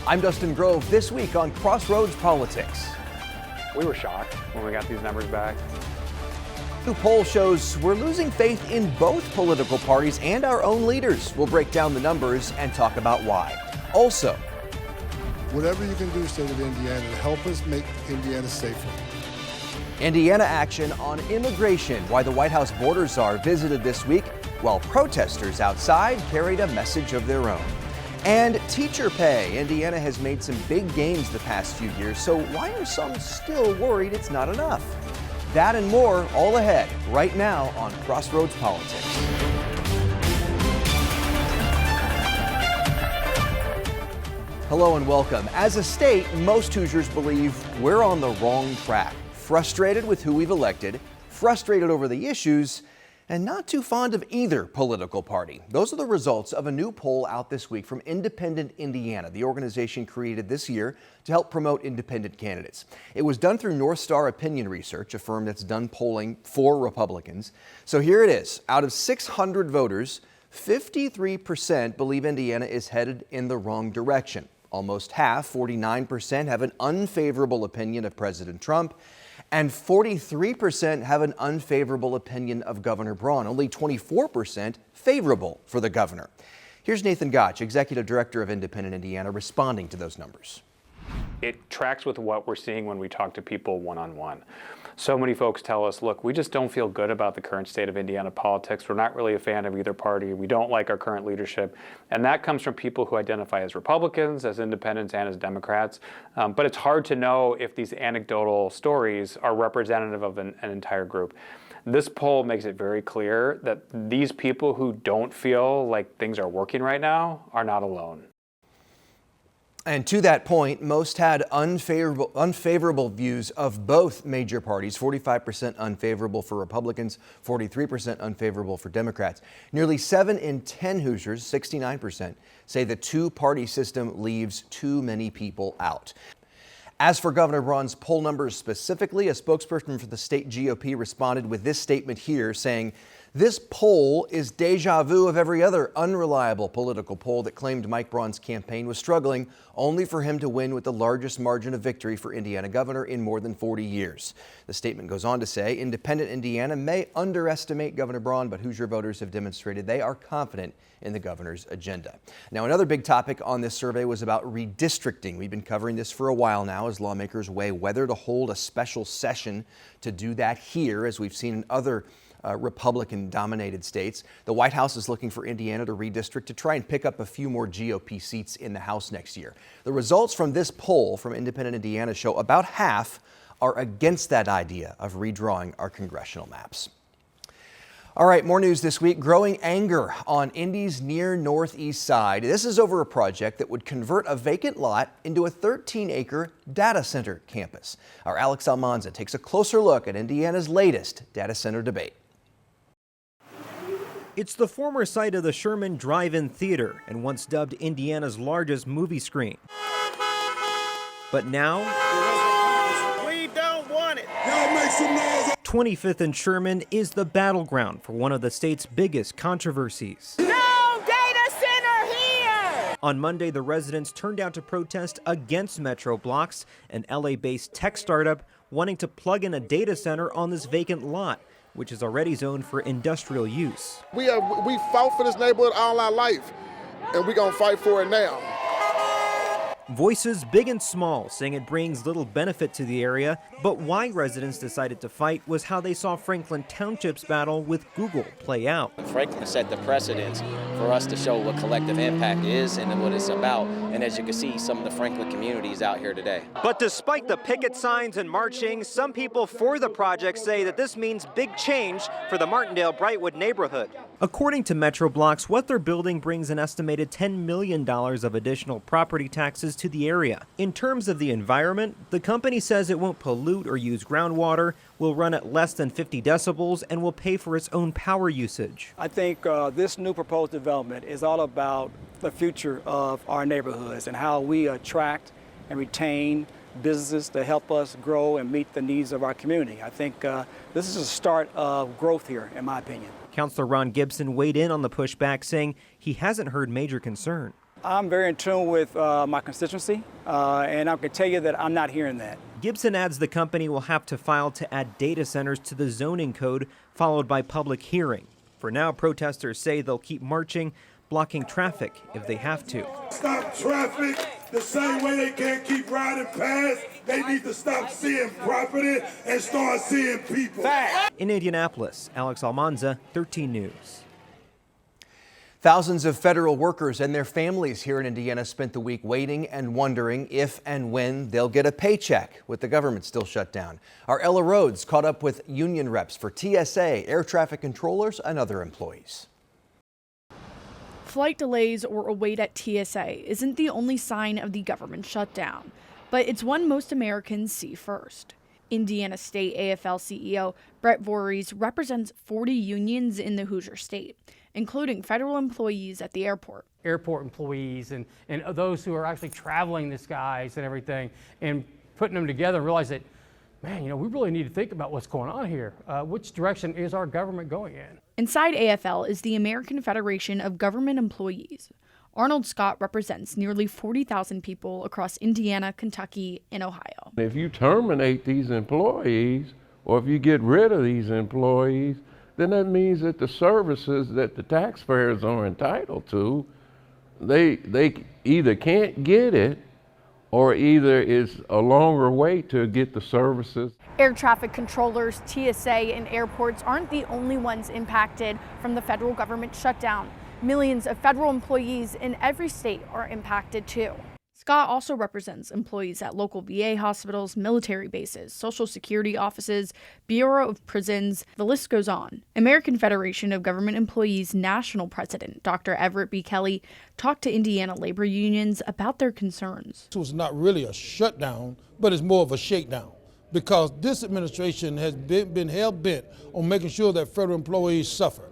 I'm Dustin Grove. This week on Crossroads Politics. We were shocked when we got these numbers back. New poll shows we're losing faith in both political parties and our own leaders. We'll break down the numbers and talk about why. Also, whatever you can do, state of Indiana, to help us make Indiana safer. Indiana action on immigration, why the White House Border Czar visited this week, while protesters outside carried a message of their own. And teacher pay. Indiana has made some big gains the past few years, so why are some still worried it's not enough? That and more all ahead right now on Crossroads Politics. Hello and welcome. As a state, most Hoosiers believe we're on the wrong track. Frustrated with who we've elected, frustrated over the issues, and not too fond of either political party. Those are the results of a new poll out this week from Independent Indiana, the organization created this year to help promote independent candidates. It was done through North Star Opinion Research, a firm that's done polling for Republicans. So here it is. Out of 600 voters, 53% believe Indiana is headed in the wrong direction. Almost half, 49%, have an unfavorable opinion of President Trump, and 43% have an unfavorable opinion of Governor Braun. Only 24% favorable for the governor. Here's Nathan Gotch, Executive Director of Independent Indiana, responding to those numbers. It tracks with what we're seeing when we talk to people one-on-one. So many folks tell us, look, we just don't feel good about the current state of Indiana politics. We're not really a fan of either party. We don't like our current leadership. And that comes from people who identify as Republicans, as independents, and as Democrats. But it's hard to know if these anecdotal stories are representative of an entire group. This poll makes it very clear that these people who don't feel like things are working right now are not alone. And to that point, most had unfavorable views of both major parties, 45% unfavorable for Republicans, 43% unfavorable for Democrats. Nearly 7 in 10 Hoosiers, 69%, say the two-party system leaves too many people out. As for Governor Braun's poll numbers specifically, a spokesperson for the state GOP responded with this statement here saying, "This poll is deja vu of every other unreliable political poll that claimed Mike Braun's campaign was struggling, only for him to win with the largest margin of victory for Indiana governor in more than 40 years. The statement goes on to say, Independent Indiana may underestimate Governor Braun, but Hoosier voters have demonstrated they are confident in the governor's agenda. Now, another big topic on this survey was about redistricting. We've been covering this for a while now as lawmakers weigh whether to hold a special session to do that here, as we've seen in other Republican-dominated states. The White House is looking for Indiana to redistrict to try and pick up a few more GOP seats in the House next year. The results from this poll from Independent Indiana show about half are against that idea of redrawing our congressional maps. All right, more news this week. Growing anger on Indy's near northeast side. This is over a project that would convert a vacant lot into a 13-acre data center campus. Our Alex Almanza takes a closer look at Indiana's latest data center debate. It's the former site of the Sherman Drive-In Theater and once dubbed Indiana's largest movie screen. But now, we don't want it. Y'all make some noise. 25th and Sherman is the battleground for one of the state's biggest controversies. No data center here! On Monday, the residents turned out to protest against Metro Blocks, an LA-based tech startup wanting to plug in a data center on this vacant lot, which is already zoned for industrial use. We fought for this neighborhood all our life, and we're gonna fight for it now. Voices big and small saying it brings little benefit to the area, but why residents decided to fight was how they saw Franklin Township's battle with Google play out. Franklin set the precedence for us to show what collective impact is and what it's about, and as you can see, some of the Franklin communities out here today. But despite the picket signs and marching, some people for the project say that this means big change for the Martindale-Brightwood neighborhood. According to Metro Blocks, what they're building brings an estimated $10 million of additional property taxes to the area. In terms of the environment, the company says it won't pollute or use groundwater, will run at less than 50 decibels, and will pay for its own power usage. I think this new proposed development is all about the future of our neighborhoods and how we attract and retain businesses to help us grow and meet the needs of our community. I think this is a start of growth here, in my opinion. Councilor Ron Gibson weighed in on the pushback, saying he hasn't heard major concern. I'm very in tune with my constituency, and I can tell you that I'm not hearing that. Gibson adds the company will have to file to add data centers to the zoning code, followed by public hearing. For now, protesters say they'll keep marching, blocking traffic if they have to. Stop traffic the same way they can't keep riding past. They need to stop seeing property and start seeing people. In Indianapolis, Alex Almanza, 13 News. Thousands of federal workers and their families here in Indiana spent the week waiting and wondering if and when they'll get a paycheck with the government still shut down. Our Ella Rhodes caught up with union reps for TSA, air traffic controllers, and other employees. Flight delays or a wait at TSA isn't the only sign of the government shutdown, but it's one most Americans see first. Indiana State AFL CEO Brett Voorhees represents 40 unions in the Hoosier state, including federal employees at the airport. Airport employees and those who are actually traveling the skies and everything, and putting them together and realize that, man, we really need to think about what's going on here. Which direction is our government going in? Inside AFL is the American Federation of Government Employees. Arnold Scott represents nearly 40,000 people across Indiana, Kentucky, and Ohio. If you terminate these employees, or if you get rid of these employees, then that means that the services that the taxpayers are entitled to, they either can't get it, or either it's a longer wait to get the services. Air traffic controllers, TSA, and airports aren't the only ones impacted from the federal government shutdown. Millions of federal employees in every state are impacted too. Scott also represents employees at local VA hospitals, military bases, Social Security offices, Bureau of Prisons, the list goes on. American Federation of Government Employees National President Dr. Everett B. Kelly talked to Indiana labor unions about their concerns. This was not really a shutdown, but it's more of a shakedown, because this administration has been hell-bent on making sure that federal employees suffer,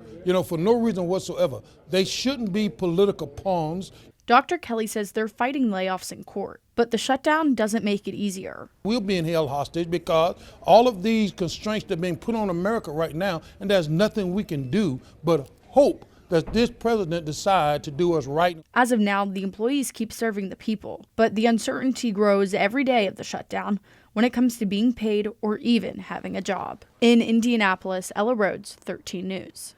for no reason whatsoever. They shouldn't be political pawns. Dr. Kelly says they're fighting layoffs in court, but the shutdown doesn't make it easier. We're being held hostage because all of these constraints that are being put on America right now, and there's nothing we can do but hope that this president decide to do us right. As of now, the employees keep serving the people, but the uncertainty grows every day of the shutdown when it comes to being paid or even having a job. In Indianapolis, Ella Rhodes, 13 News.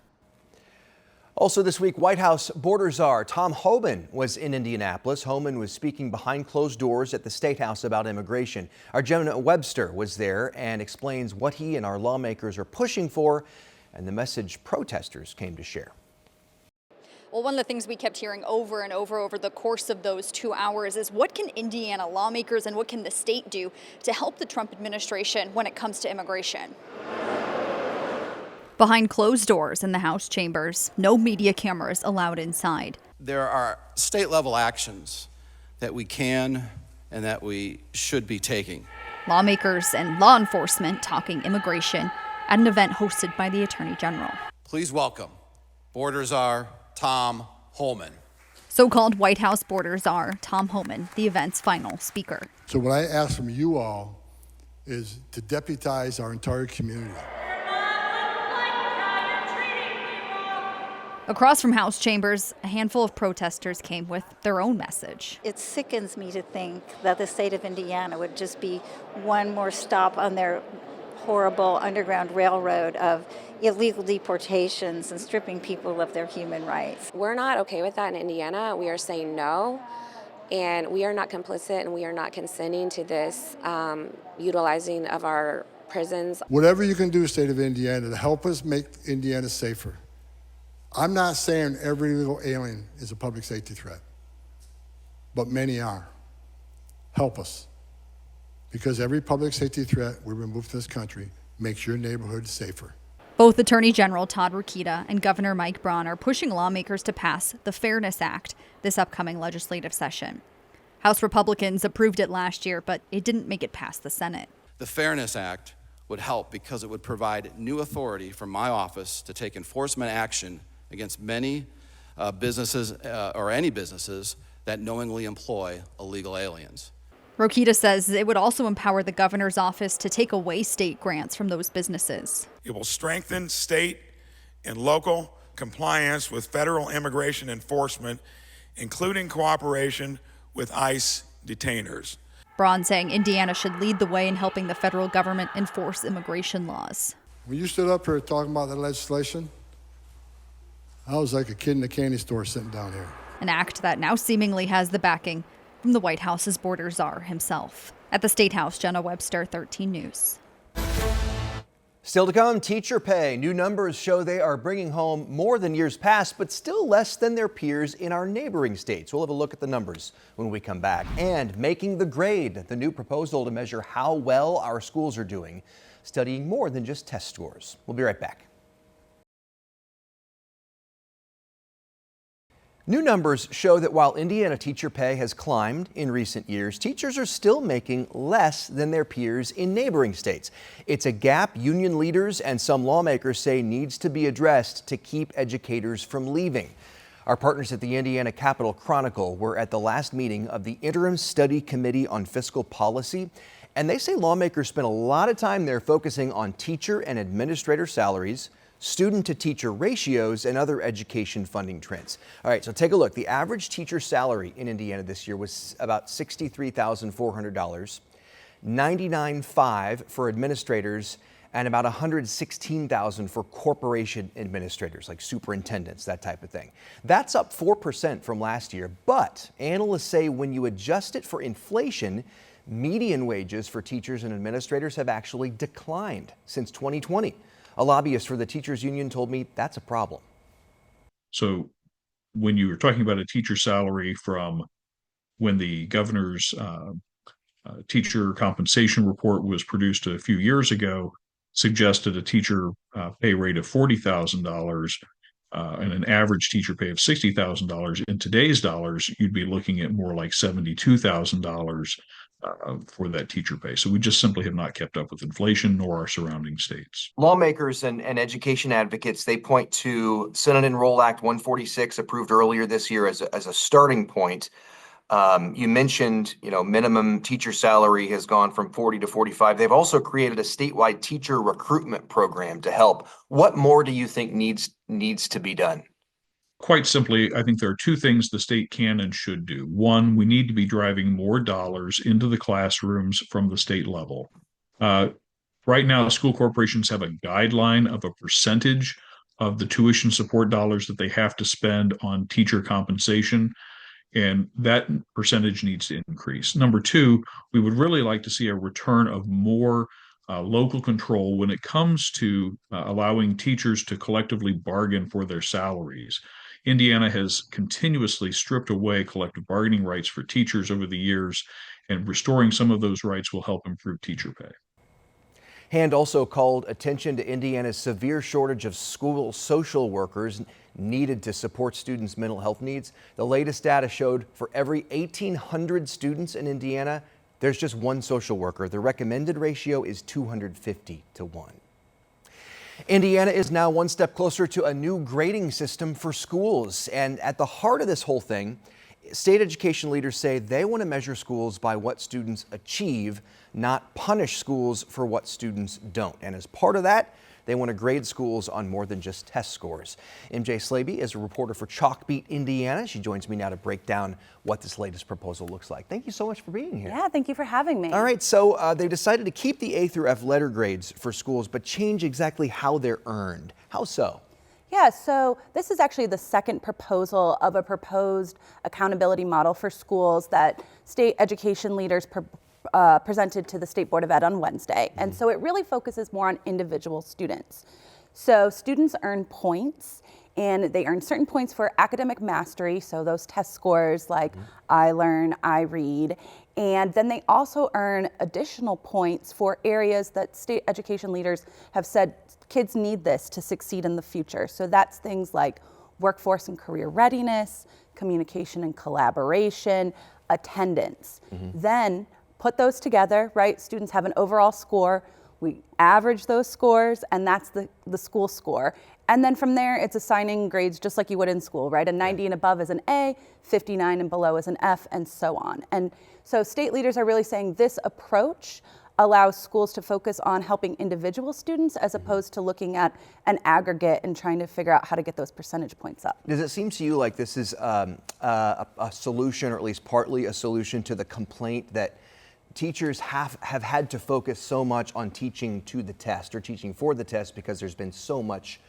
Also this week, White House Border Czar Tom Homan was in Indianapolis. Homan was speaking behind closed doors at the State House about immigration. Our Gemma Webster was there and explains what he and our lawmakers are pushing for and the message protesters came to share. Well, one of the things we kept hearing over and over the course of those 2 hours is what can Indiana lawmakers and what can the state do to help the Trump administration when it comes to immigration? Behind closed doors in the House chambers, no media cameras allowed inside. There are state-level actions that we can and that we should be taking. Lawmakers and law enforcement talking immigration at an event hosted by the Attorney General. Please welcome Border Czar Tom Homan. So-called White House Border Czar Tom Homan, the event's final speaker. So what I ask from you all is to deputize our entire community. Across from House chambers, a handful of protesters came with their own message. It sickens me to think that the state of Indiana would just be one more stop on their horrible underground railroad of illegal deportations and stripping people of their human rights. We're not okay with that in Indiana. We are saying no, and we are not complicit, and we are not consenting to this utilizing of our prisons. Whatever you can do, state of Indiana, to help us make Indiana safer. I'm not saying every illegal alien is a public safety threat, but many are. Help us. Because every public safety threat we remove from this country makes your neighborhood safer. Both Attorney General Todd Rokita and Governor Mike Braun are pushing lawmakers to pass the Fairness Act this upcoming legislative session. House Republicans approved it last year, but it didn't make it past the Senate. The Fairness Act would help because it would provide new authority for my office to take enforcement action against many businesses or any businesses that knowingly employ illegal aliens. Rokita says it would also empower the governor's office to take away state grants from those businesses. It will strengthen state and local compliance with federal immigration enforcement including cooperation with ICE detainers. Braun saying Indiana should lead the way in helping the federal government enforce immigration laws. When you stood up here talking about the legislation, I was like a kid in a candy store sitting down here. An act that now seemingly has the backing from the White House's border czar himself. At the State House, Jenna Webster, 13 News. Still to come, teacher pay. New numbers show they are bringing home more than years past, but still less than their peers in our neighboring states. We'll have a look at the numbers when we come back. And making the grade, the new proposal to measure how well our schools are doing, studying more than just test scores. We'll be right back. New numbers show that while Indiana teacher pay has climbed in recent years, teachers are still making less than their peers in neighboring states. It's a gap union leaders and some lawmakers say needs to be addressed to keep educators from leaving. Our partners at the Indiana Capitol Chronicle were at the last meeting of the Interim Study Committee on Fiscal Policy, and they say lawmakers spent a lot of time there focusing on teacher and administrator salaries, student-to-teacher ratios, and other education funding trends. All right, so take a look. The average teacher salary in Indiana this year was about $63,400, $99,500 for administrators, and about $116,000 for corporation administrators, like superintendents, that type of thing. That's up 4% from last year, but analysts say when you adjust it for inflation, median wages for teachers and administrators have actually declined since 2020. A lobbyist for the teachers union told me that's a problem. So when you were talking about a teacher salary from when the governor's teacher compensation report was produced a few years ago, suggested a teacher pay rate of $40,000 and an average teacher pay of $60,000. In today's dollars, you'd be looking at more like $72,000 for that teacher pay. So we just simply have not kept up with inflation nor our surrounding states. Lawmakers and education advocates, they point to Senate Enroll Act 146 approved earlier this year as a starting point. You mentioned, minimum teacher salary has gone from 40 to 45. They've also created a statewide teacher recruitment program to help. What more do you think needs to be done? Quite simply, I think there are two things the state can and should do. One, we need to be driving more dollars into the classrooms from the state level. Right now, school corporations have a guideline of a percentage of the tuition support dollars that they have to spend on teacher compensation, and that percentage needs to increase. Number two, we would really like to see a return of more local control when it comes to allowing teachers to collectively bargain for their salaries. Indiana has continuously stripped away collective bargaining rights for teachers over the years, and restoring some of those rights will help improve teacher pay. Hand also called attention to Indiana's severe shortage of school social workers needed to support students' mental health needs. The latest data showed for every 1,800 students in Indiana, there's just one social worker. The recommended ratio is 250 to 1. Indiana is now one step closer to a new grading system for schools. And at the heart of this whole thing, state education leaders say they want to measure schools by what students achieve, not punish schools for what students don't. And as part of that, they want to grade schools on more than just test scores. MJ Slaby is a reporter for Chalkbeat Indiana. She joins me now to break down what this latest proposal looks like. Thank you so much for being here. Yeah, thank you for having me. All right, so they decided to keep the A through F letter grades for schools, but change exactly how they're earned. How so? Yeah, so this is actually the second proposal of a proposed accountability model for schools that state education leaders presented to the State Board of Ed on Wednesday. And so it really focuses more on individual students. So students earn points, and they earn certain points for academic mastery, so those test scores like I learn, I read, and then they also earn additional points for areas that state education leaders have said kids need this to succeed in the future. So that's things like workforce and career readiness, communication and collaboration, attendance. Then put those together, right? Students have an overall score. We average those scores, and that's the school score. And then from there, it's assigning grades just like you would in school, right? A 90 and above is an A, 59 and below is an F, and so on. And so state leaders are really saying this approach allows schools to focus on helping individual students as opposed to looking at an aggregate and trying to figure out how to get those percentage points up. Does it seem to you like this is a solution, or at least partly a solution, to the complaint that teachers have had to focus so much on teaching to the test or teaching for the test because there's been so much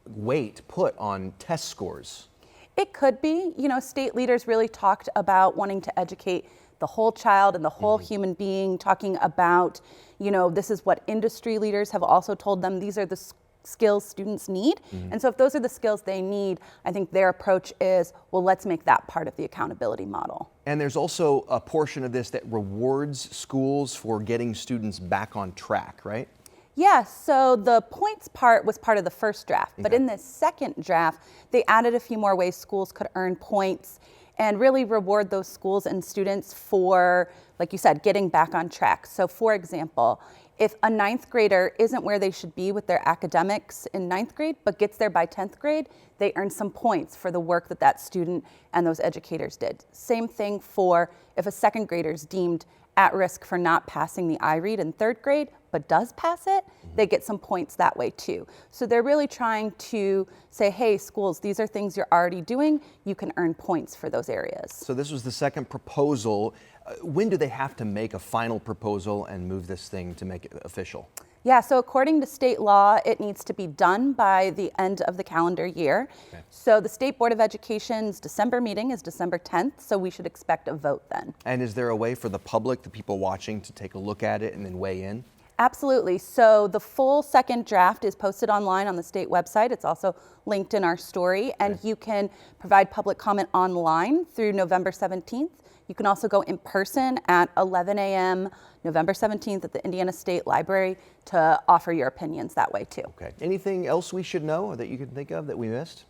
weight put on test scores? It could be. You know, state leaders really talked about wanting to educate the whole child and the whole human being, talking about, you know, this is what industry leaders have also told them, these are the skills students need. And so if those are the skills they need, I think their approach is, well, let's make that part of the accountability model. And there's also a portion of this that rewards schools for getting students back on track, right? Yeah, so the points part was part of the first draft, but in the second draft, they added a few more ways schools could earn points and really reward those schools and students for, like you said, getting back on track. So for example, if a 9th grader isn't where they should be with their academics in 9th grade, but gets there by 10th grade, they earn some points for the work that that student and those educators did. Same thing for if a 2nd grader is deemed at risk for not passing the iRead in 3rd grade, but does pass it, they get some points that way too. So they're really trying to say, hey, schools, these are things you're already doing. You can earn points for those areas. So this was the second proposal. When do they have to make a final proposal and move this thing to make it official? Yeah, so according to state law, it needs to be done by the end of the calendar year. Okay. So the State Board of Education's December meeting is December 10th, so we should expect a vote then. And is there a way for the public, the people watching, to take a look at it and then weigh in? Absolutely. So the full second draft is posted online on the state website. It's also linked in our story, and you can provide public comment online through November 17th. You can also go in person at 11 a.m. November 17th at the Indiana State Library to offer your opinions that way too. Okay. Anything else we should know or that you can think of that we missed?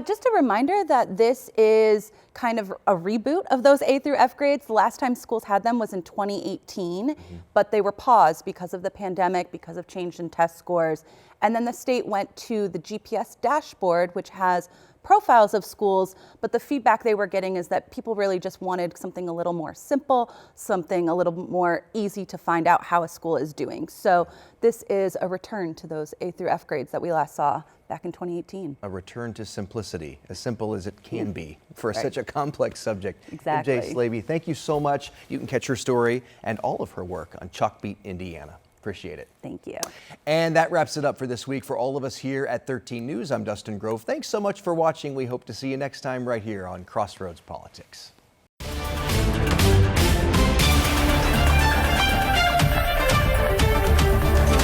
Just a reminder that this is kind of a reboot of those A through F grades. The last time schools had them was in 2018, but they were paused because of the pandemic, because of change in test scores. And then the state went to the GPS dashboard, which has profiles of schools, but the feedback they were getting is that people really just wanted something a little more simple, something a little more easy to find out how a school is doing. So this is a return to those A through F grades that we last saw back in 2018. A return to simplicity, as simple as it can be for such a complex subject. Exactly. MJ Slavy, thank you so much. You can catch her story and all of her work on Chalkbeat Indiana. Appreciate it. Thank you. And that wraps it up for this week. For all of us here at 13 News, I'm Dustin Grove. Thanks so much for watching. We hope to see you next time right here on Crossroads Politics.